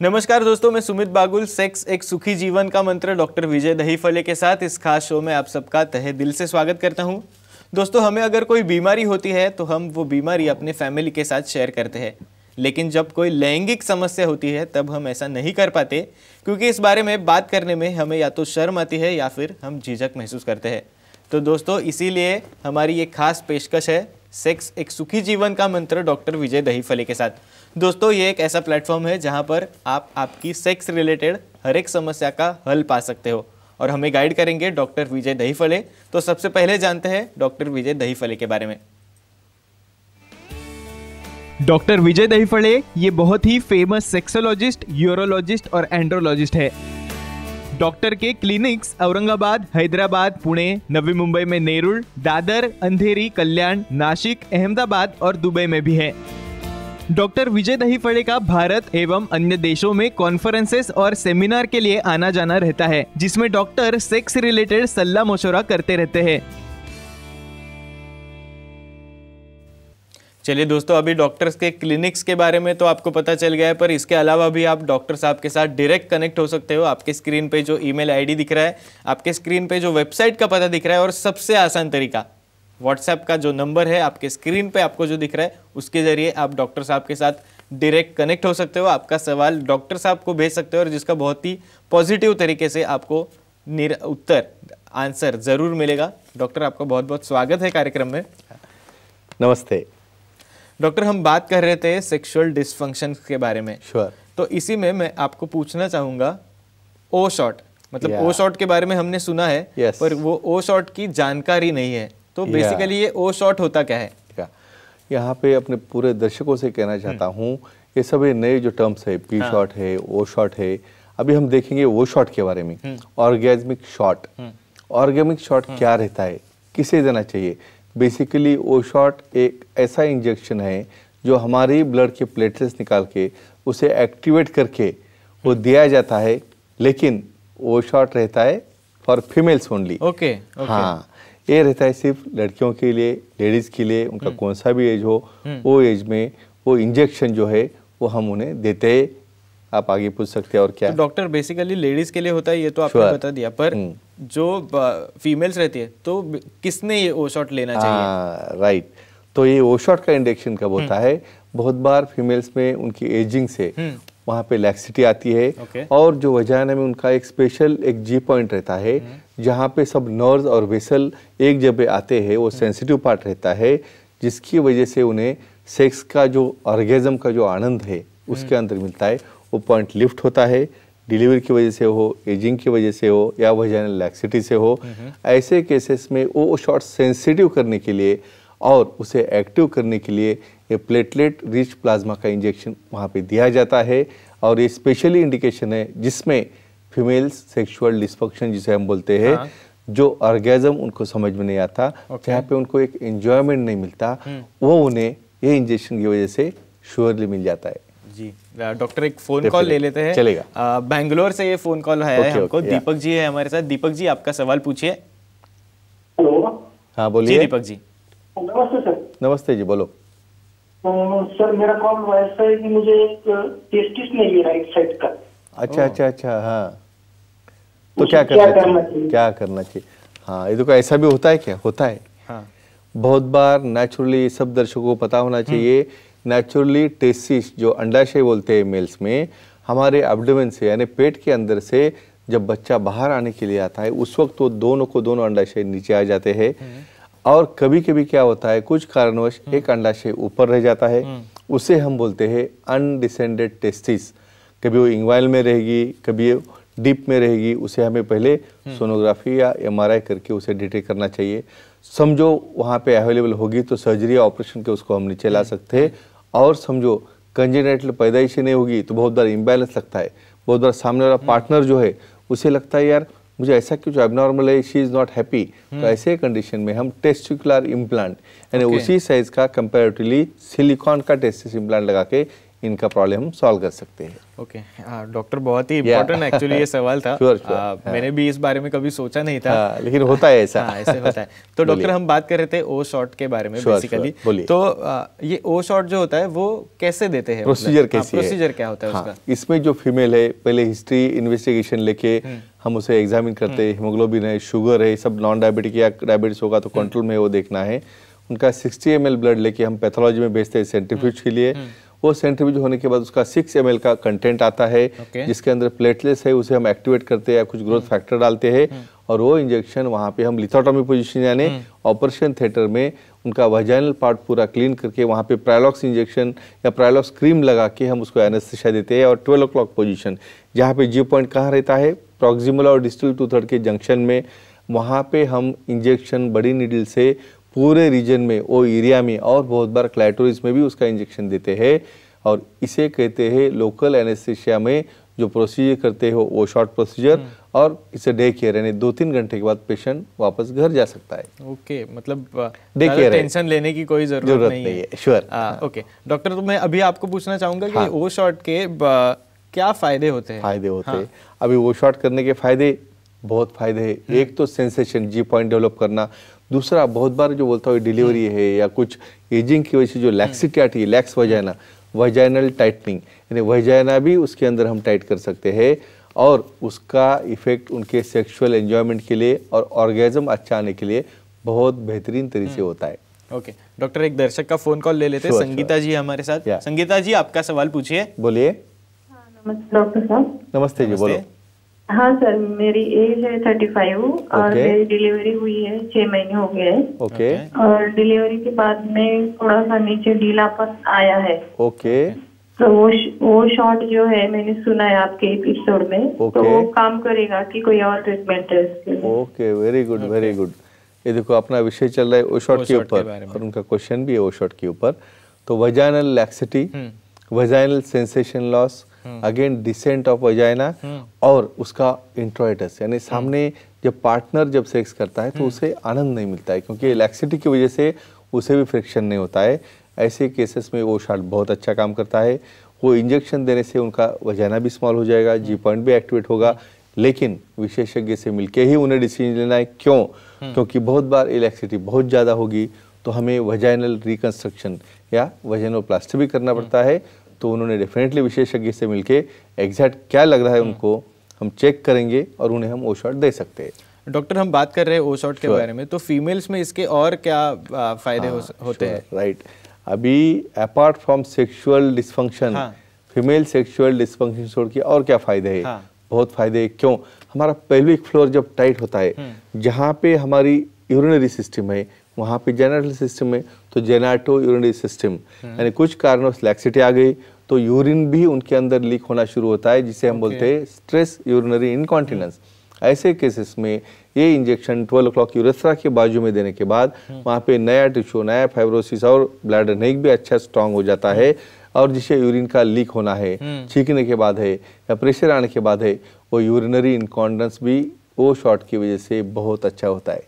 नमस्कार दोस्तों, मैं सुमित बागुल सेक्स एक सुखी जीवन का मंत्र डॉक्टर विजय दहीफले के साथ इस खास शो में आप सबका तहे दिल से स्वागत करता हूं। दोस्तों, हमें अगर कोई बीमारी होती है तो हम वो बीमारी अपने फैमिली के साथ शेयर करते हैं, लेकिन जब कोई लैंगिक समस्या होती है तब हम ऐसा नहीं कर पाते, क्योंकि इस बारे में बात करने में हमें या तो शर्म आती है या फिर हम झिझक महसूस करते हैं। तो दोस्तों, इसीलिए हमारी एक खास पेशकश है सेक्स एक सुखी जीवन का मंत्र डॉक्टर विजय दहीफले के साथ। दोस्तों, ये एक ऐसा प्लेटफॉर्म है जहां पर आप आपकी सेक्स रिलेटेड हर एक समस्या का हल पा सकते हो और हमें गाइड करेंगे डॉक्टर विजय दहीफले। तो सबसे पहले जानते हैं डॉक्टर विजय दहीफले के बारे में। डॉक्टर विजय दहीफले ये बहुत ही फेमस सेक्सोलॉजिस्ट, यूरोलॉजिस्ट और एंड्रोलॉजिस्ट है। डॉक्टर के क्लिनिक्स औरंगाबाद, हैदराबाद, पुणे, नवी मुंबई में नेरुल, दादर, अंधेरी, कल्याण, नासिक, अहमदाबाद और दुबई में भी है। डॉक्टर विजय दहीफले का भारत एवं अन्य देशों में कॉन्फ्रेंसेस और सेमिनार के लिए आना जाना रहता है, जिसमें डॉक्टर सेक्स रिलेटेड सलाह मशवरा करते रहते हैं। चलिए दोस्तों, अभी डॉक्टर्स के क्लिनिक्स के बारे में तो आपको पता चल गया है, पर इसके अलावा भी आप डॉक्टर साहब के साथ डायरेक्ट कनेक्ट हो सकते हो। आपके स्क्रीन पे जो ईमेल आईडी दिख रहा है, आपके स्क्रीन पे जो वेबसाइट का पता दिख रहा है, और सबसे आसान तरीका व्हाट्सएप का जो नंबर है आपके स्क्रीन पे आपको जो दिख रहा है, उसके जरिए आप डॉक्टर साहब के साथ डायरेक्ट कनेक्ट हो सकते हो। आपका सवाल डॉक्टर साहब को भेज सकते हो और जिसका बहुत ही पॉजिटिव तरीके से आपको उत्तर आंसर ज़रूर मिलेगा। डॉक्टर, आपका बहुत बहुत स्वागत है कार्यक्रम में। नमस्ते डॉक्टर, हम बात कर रहे थे सेक्सुअल डिसफंक्शन के बारे में। श्योर। तो इसी में मैं आपको पूछना चाहूँगा, ओ शॉट मतलब ओ शॉट के बारे में हमने सुना है, पर वो ओ शॉट की जानकारी नहीं है। तो बेसिकली ये ओ शॉट होता क्या है? यहाँ पे अपने पूरे दर्शकों से कहना चाहता हूँ, ये सब नए जो टर्म्स है, पी शॉट है, ओ शॉट है, अभी हम देखेंगे ओ शॉट के बारे में। ऑर्गेज्मिक शॉट, ऑर्गेज्मिक शॉट क्या रहता है, किसे देना चाहिए? बेसिकली ओ शॉट एक ऐसा इंजेक्शन है जो हमारी ब्लड के प्लेटलेट्स निकाल के उसे एक्टिवेट करके वो दिया जाता है, लेकिन ओ शॉट रहता है फॉर फीमेल्स ओनली। ओके। हाँ, ये रहता है सिर्फ लड़कियों के लिए, लेडीज के लिए, उनका कौन सा भी एज हो, वो एज में वो इंजेक्शन जो है वो हम उन्हें देते हैं। आप आगे पूछ सकते हैं और क्या। तो डॉक्टर, बेसिकली लेडीज के लिए होता है, ये तो आपने बता दिया, पर जो फीमेल्स रहती है तो किसने ये ओ शॉट लेना चाहिए? राइट। तो ये ओ शॉट का इंजेक्शन कब होता है? बहुत बार फीमेल्स में उनकी एजिंग से वहाँ पे लैक्सिटी आती है, और जो वजाना में उनका एक स्पेशल एक जी पॉइंट रहता है जहाँ पे सब नर्व्स और वेसल एक जगह आते हैं, वो सेंसिटिव पार्ट रहता है, जिसकी वजह से उन्हें सेक्स का जो ऑर्गेज्म का जो आनंद है उसके अंदर मिलता है। वो पॉइंट लिफ्ट होता है, डिलीवरी की वजह से हो, एजिंग की वजह से हो, या वजाइनल लैक्सिटी से हो। ऐसे केसेस में वो शॉट सेंसिटिव करने के लिए और उसे एक्टिव करने के लिए ये प्लेटलेट रिच प्लाज्मा का इंजेक्शन वहाँ पे दिया जाता है। और ये स्पेशली इंडिकेशन है जिसमें फीमेल्स सेक्सुअल डिस्फंक्शन जिसे हम बोलते हैं, जो ऑर्गेज्म उनको समझ में नहीं आता, जहाँ पे उनको एक एंजॉयमेंट नहीं मिलता, वो उन्हें ये इंजेक्शन की वजह से श्योरली मिल जाता है। जी डॉक्टर, एक फोन कॉल ले लेते हैं। चलेगा। बैंगलोर से ये फोन कॉल है हमको। दीपक जी है हमारे साथ। दीपक जी, आपका सवाल पूछिए। हेलो। हाँ, बोलिए दीपक जी। नमस्ते सर। नमस्ते जी, बोलो। सर, मेरा कॉल वैसा है कि मुझे एक टेस्टिस नहीं है राइट साइड का। अच्छा। हाँ, तो क्या करना चाहिए? हाँ, ये तो ऐसा भी होता है क्या? होता है। हाँ। बहुत बार नेचुरली सब दर्शकों को पता होना चाहिए, नेचुरली टेस्टिस जो अंडाशय बोलते हैं मेल्स में, हमारे एब्डोमेन से यानी पेट के अंदर से जब बच्चा बाहर आने के लिए आता है, उस वक्त वो दोनों अंडाशय नीचे आ जाते हैं। और कभी कभी क्या होता है, कुछ कारणवश एक अंडाशय ऊपर रह जाता है, उसे हम बोलते हैं अनडिसेंडेड टेस्टिस। कभी वो इंग्वाइल में रहेगी, कभी डीप में रहेगी। उसे हमें पहले सोनोग्राफी या एमआरआई करके उसे डिटेक्ट करना चाहिए। समझो वहाँ पे अवेलेबल होगी तो सर्जरी या ऑपरेशन के उसको हम नीचे ला सकते हैं। और समझो कंजेनिटल पैदाइशी नहीं होगी तो बहुत बार इम्बैलेंस लगता है। बहुत बार सामने वाला पार्टनर जो है उसे लगता है यार मुझे ऐसा कुछ एबनॉर्मल है, शी इज नॉट हैप्पी। तो ऐसे कंडीशन में हम टेस्टिकुलर इम्प्लांट यानी उसी साइज का कंपैरेटिवली सिलिकॉन का टेस्टिस इम्प्लांट लगा के इनका प्रॉब्लम हम सॉल्व कर सकते हैं। ओके डॉक्टर, बहुत ही इम्पोर्टेंट एक्चुअली ये सवाल था। मैंने भी इस बारे में कभी सोचा नहीं था। लेकिन होता है ऐसा। ऐसे होता है। तो डॉक्टर, हम बात कर रहे थे ओ शॉट के बारे में बेसिकली। तो ये ओ शॉट जो होता है वो कैसे देते हैं, प्रोसीजर कैसी है, प्रोसीजर क्या होता है उसका? इसमें जो फीमेल है, पहले हिस्ट्री इन्वेस्टिगेशन लेके हम उसे एग्जामिन करते हैं। हीमोग्लोबिन है, शुगर है, सब नॉन डायबिटिक या डायबिटीज होगा तो कंट्रोल में वो देखना है। उनका 60 ml ब्लड लेके हम पैथोलॉजी में भेजते हैं सेंट्रीफ्यूज के लिए। वो सेंट्रीफ्यूज होने के बाद उसका 6 ml का कंटेंट आता है, जिसके अंदर प्लेटलेट्स है, उसे हम एक्टिवेट करते हैं या कुछ ग्रोथ फैक्टर डालते हैं, और वो इंजेक्शन वहाँ पे हम लिथोटॉमी पोजीशन यानी ऑपरेशन थिएटर में उनका वजाइनल पार्ट पूरा क्लीन करके वहाँ पे प्रायलॉक्स इंजेक्शन या प्रायलॉक्स क्रीम लगा के हम उसको एनेस्थीसिया देते हैं। और 12 o'clock पोजीशन, जहाँ पे जी पॉइंट कहाँ रहता है, प्रॉक्सिमल और डिस्टल 2/3 के जंक्शन में, वहाँ पे हम इंजेक्शन बड़ी नीडल से पूरे रीजन में, वो एरिया में, और बहुत बार क्लाइटोरिस में भी उसका इंजेक्शन देते हैं। और इसे कहते हैं लोकल एनेस्थीसिया में जो प्रोसीजर करते हो वो शॉर्ट प्रोसीजर, और इसे डे केयर, यानी 2-3 घंटे के बाद पेशेंट वापस घर जा सकता है। ओके, मतलब डे केयर, टेंशन लेने की कोई जरूरत नहीं है। श्योर। ओके डॉक्टर, तो मैं अभी आपको पूछना चाहूंगा कि ओ शॉट के क्या फायदे होते हैं? फायदे होते हैं, अभी वो शॉट करने के फायदे, बहुत फायदे हैं। एक तो सेंसेशन, जी पॉइंट डेवलप करना। दूसरा, बहुत बार जो बोलता हूँ डिलीवरी है या कुछ एजिंग की वजह से जो लैक्सिटी आती है, लैक्स वजाइना, वजाइनल टाइटनिंग, यानी वजाइना भी उसके अंदर हम टाइट कर सकते हैं, और उसका इफेक्ट उनके सेक्सुअल एंजॉयमेंट के लिए और ऑर्गेजम अच्छा आने के लिए बहुत बेहतरीन तरीके से होता है। ओके डॉक्टर, एक दर्शक का फोन कॉल ले लेते हैं। संगीता जी हमारे साथ। संगीता जी, आपका सवाल पूछिए। बोलिए। नमस्ते डॉक्टर साहब। नमस्ते जी, बोलो। हाँ सर, मेरी एज है 35 और मेरी डिलीवरी हुई है 6 महीने हो गए हैं। ओके। और डिलीवरी के बाद में थोड़ा सा नीचे ढीलापन आया है। ओके। तो वो शॉट जो है, मैंने सुना है आपके एपिसोड में, तो वो काम करेगा कि कोई और ट्रीटमेंट है उसके लिए? Okay, very good, very good. ये देखो, अपना विषय चल रहा है ओ शॉट के ऊपर, और उनका क्वेश्चन भी है ओ शॉट के ऊपर। तो vaginal laxity, vaginal sensation loss, again descent of vagina, और उसका इंट्रोइटस, यानी सामने जब पार्टनर जब सेक्स करता है तो उसे आनंद नहीं मिलता है, क्योंकि लैक्सिटी की वजह से उसे भी फ्रिक्शन नहीं होता है। ऐसे केसेस में वो शॉट बहुत अच्छा काम करता है। वो इंजेक्शन देने से उनका वजाइना भी स्मॉल हो जाएगा, जी पॉइंट भी एक्टिवेट होगा, लेकिन विशेषज्ञ से मिलके ही उन्हें डिसीजन लेना है। क्यों? क्योंकि बहुत बार लैक्सिटी बहुत ज़्यादा होगी तो हमें वजाइनल रिकंस्ट्रक्शन या वजाइनोप्लास्टी भी करना पड़ता है। तो उन्होंने डेफिनेटली विशेषज्ञ से मिलके एग्जैक्ट क्या लग रहा है उनको हम चेक करेंगे और उन्हें हम ओ शॉट दे सकते हैं। डॉक्टर, हम बात कर रहे हैं ओ शॉट के बारे में, तो फीमेल्स में इसके और क्या फायदे होते हैं? राइट। अभी apart from sexual dysfunction, female sexual dysfunction छोड़ के और क्या फायदे है? बहुत फायदे। क्यों? हमारा पेल्विक फ्लोर जब टाइट होता है, जहाँ पे हमारी यूरिनरी सिस्टम है, वहाँ पे जेनेटल सिस्टम है, तो जेनाटो यूरिनरी सिस्टम, यानी कुछ कारणों से लैक्सिटी आ गई तो यूरिन भी उनके अंदर लीक होना शुरू होता है, जिसे हम बोलते हैं स्ट्रेस यूरिनरी इनकॉन्टिनेंस। ऐसे केसेस में ये इंजेक्शन 12 o'clock यूरेथ्रा के बाजू में देने के बाद वहाँ पे नया टिश्यू, नया फाइब्रोसिस और ब्लैडर नेक भी अच्छा स्ट्रांग हो जाता है, और जिसे यूरिन का लीक होना है, छींकने के बाद है या प्रेशर आने के बाद है, वो यूरिनरी इनकॉन्टिनेंस भी वो शॉट की वजह से बहुत अच्छा होता है।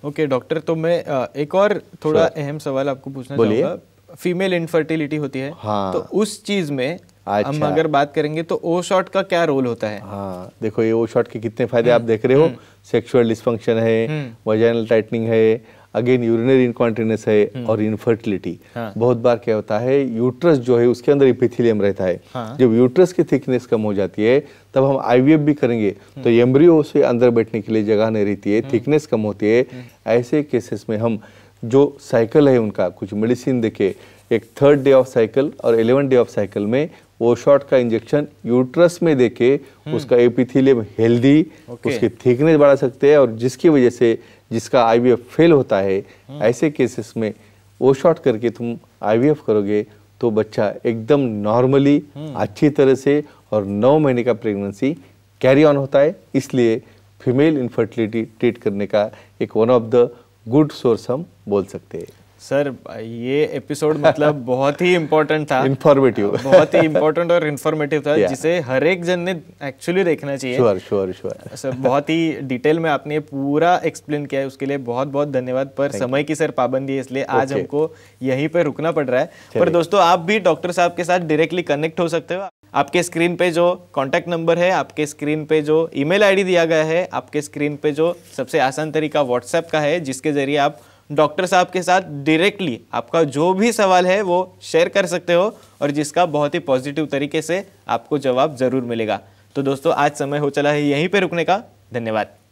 ओके डॉक्टर, तो मैं एक और थोड़ा अहम सवाल आपको पूछना चाहूँगा। फीमेल इनफर्टिलिटी होती है, तो उस चीज में हम अगर बात करेंगे तो ओ शॉट का क्या रोल होता है? हाँ, देखो ये ओ शॉट के कितने फायदे आप देख रहे हो। सेक्सुअल डिस्फंक्शन है, वजाइनल टाइटनिंग है, अगेन यूरिनरी इनकॉन्टिनेंस है, और इनफर्टिलिटी। बहुत बार क्या होता है, यूट्रस जो है उसके अंदर एपिथेलियम रहता है। जब यूट्रस की थिकनेस कम हो जाती है तब हम आईवीएफ भी करेंगे तो एम्ब्रियो से अंदर बैठने के लिए जगह नहीं रहती है, थिकनेस कम होती है। ऐसे केसेस में हम जो साइकिल है उनका कुछ मेडिसिन देके, एक 3rd डे ऑफ साइकिल और 11th डे ऑफ साइकिल में वो शॉट का इंजेक्शन यूट्रस में देके उसका एपिथेलियम हेल्दी, उसकी थिकनेस बढ़ा सकते हैं, और जिसकी वजह से जिसका आईवीएफ फेल होता है, ऐसे केसेस में वो शॉट करके तुम आईवीएफ करोगे तो बच्चा एकदम नॉर्मली अच्छी तरह से और 9 महीने का प्रेगनेंसी कैरी ऑन होता है। इसलिए फीमेल इनफर्टिलिटी ट्रीट करने का एक one of the good source हम बोल सकते हैं। सर, ये एपिसोड मतलब बहुत ही इम्पोर्टेंट था, इन्फॉर्मेटिव, बहुत ही इम्पोर्टेंट और इन्फॉर्मेटिव था, जिसे हर एक जन ने एक्चुअली देखना चाहिए। श्योर। सर, बहुत ही डिटेल में आपने पूरा एक्सप्लेन किया है, उसके लिए बहुत बहुत धन्यवाद। पर समय की सर पाबंदी है, इसलिए आज हमको यहीं पे रुकना पड़ रहा है। पर दोस्तों, आप भी डॉक्टर साहब के साथ डायरेक्टली कनेक्ट हो सकते हो। आपके स्क्रीन पे जो कॉन्टैक्ट नंबर है, आपके स्क्रीन पे जो ईमेल आईडी दिया गया है, आपके स्क्रीन पे जो सबसे आसान तरीका व्हाट्सएप का है, जिसके ज़रिए आप डॉक्टर साहब के साथ डायरेक्टली आपका जो भी सवाल है वो शेयर कर सकते हो और जिसका बहुत ही पॉजिटिव तरीके से आपको जवाब ज़रूर मिलेगा। तो दोस्तों, आज समय हो चला है यहीं पे रुकने का। धन्यवाद।